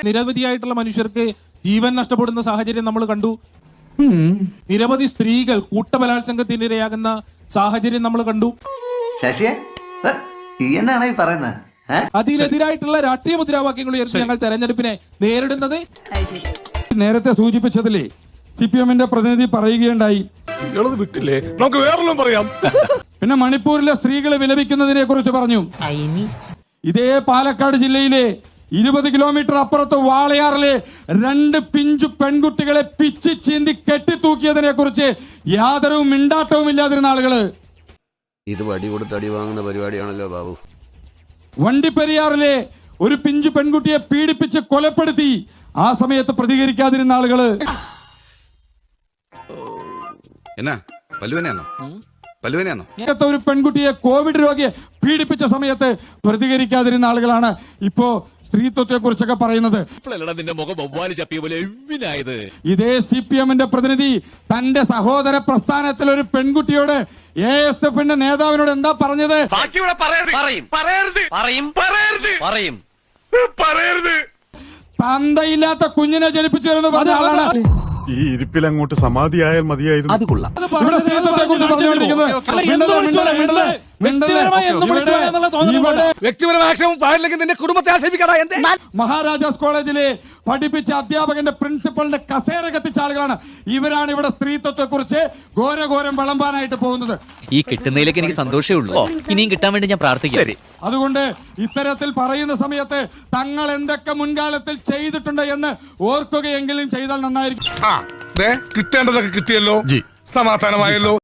നിരവധിയായിട്ടുള്ള മനുഷ്യർക്ക് ജീവൻ നഷ്ടപ്പെടുന്ന സാഹചര്യം നമ്മൾ കണ്ടു. നിരവധി സ്ത്രീകൾ കൂട്ടബലാത്സംഗത്തിന് ഇരയാകുന്ന സാഹചര്യം നമ്മൾ കണ്ടു. ശശിയെ എന്നാണ് ഈ പറയുന്നത്? അതിനെതിരായിട്ടുള്ള രാഷ്ട്രീയ മുദ്രാവാക്യങ്ങൾ ഉയർത്തി ഞങ്ങൾ തെരഞ്ഞെടുപ്പിനെ നേരിടുന്നത്. നേരത്തെ സൂചിപ്പിച്ചതിലേ CPM-ന്റെ പ്രതിനിധി പറയുകയുണ്ടായി, വിട്ടില്ലേ നമുക്ക് വേറെല്ലാം പറയാം. പിന്നെ മണിപ്പൂരിലെ സ്ത്രീകളെ വിലപിക്കുന്നതിനെ കുറിച്ച് പറഞ്ഞു. ഇതേ പാലക്കാട് ജില്ലയിലെ 20 കിലോമീറ്റർ അപ്പുറത്ത് വാളയാറിലെ 2 പിഞ്ചു പെൺകുട്ടികളെ പിച്ചി ചീന്തി കെട്ടിത്തൂക്കിയതിനെ കുറിച്ച് യാതൊരു മിണ്ടാട്ടവും ഇല്ലാതിരുന്ന ആളുകള്. ഇത് വടി കൊടുത്ത് അടി വാങ്ങുന്ന പരിപാടിയാണല്ലോ ബാബു. വണ്ടിപ്പെരിയാറിലെ ഒരു പിഞ്ചു പെൺകുട്ടിയെ പീഡിപ്പിച്ച് കൊലപ്പെടുത്തി ആ സമയത്ത് പ്രതികരിക്കാതിരുന്ന ആളുകള്. എന്നാ പല്ലുവനെയാണോ? ഒരു പെൺകുട്ടിയെ കോവിഡ് രോഗിയെ പീഡിപ്പിച്ച സമയത്ത് പ്രതികരിക്കാതിരുന്ന ആളുകളാണ് ഇപ്പോ സ്ത്രീത്വത്തെ കുറിച്ചൊക്കെ പറയുന്നത്. ഇതേ CPM-ന്റെ പ്രതിനിധി തന്റെ സഹോദര പ്രസ്ഥാനത്തിൽ ഒരു പെൺകുട്ടിയോട് ASF-ന്റെ നേതാവിനോട് എന്താ പറഞ്ഞത്? തന്തയില്ലാത്ത കുഞ്ഞിനെ ജനിപ്പിച്ചു പറഞ്ഞ ആളാണ്. ഈ ഇരിപ്പിൽ അങ്ങോട്ട് സമാധിയായാൽ മതിയായിരുന്നു. അത് കൊള്ളാം. മഹാരാജാസ് കോളേജിലെ പഠിപ്പിച്ച അധ്യാപകന്റെ പ്രിൻസിപ്പളിന്റെ കസേര കത്തിച്ച ആളുകളാണ് ഇവരാണ് ഇവിടെ സ്ത്രീത്വത്തെ കുറിച്ച് ഘോരഘോരം വിളമ്പാനായിട്ട് പോകുന്നത്. ഈ കിട്ടുന്നതിലേക്ക് എനിക്ക് സന്തോഷമേ ഉള്ളൂ. ഇനിയും കിട്ടാൻ വേണ്ടി ഞാൻ പ്രാർത്ഥിക്കാം. അതുകൊണ്ട് ഇത്തരത്തിൽ പറയുന്ന സമയത്ത് തങ്ങൾ എന്തൊക്കെ മുൻകാലത്തിൽ ചെയ്തിട്ടുണ്ട് എന്ന് ഓർക്കുകയെങ്കിലും ചെയ്താൽ നന്നായിരിക്കും. കിട്ടേണ്ടതൊക്കെ കിട്ടിയല്ലോ, സമാധാനമായല്ലോ.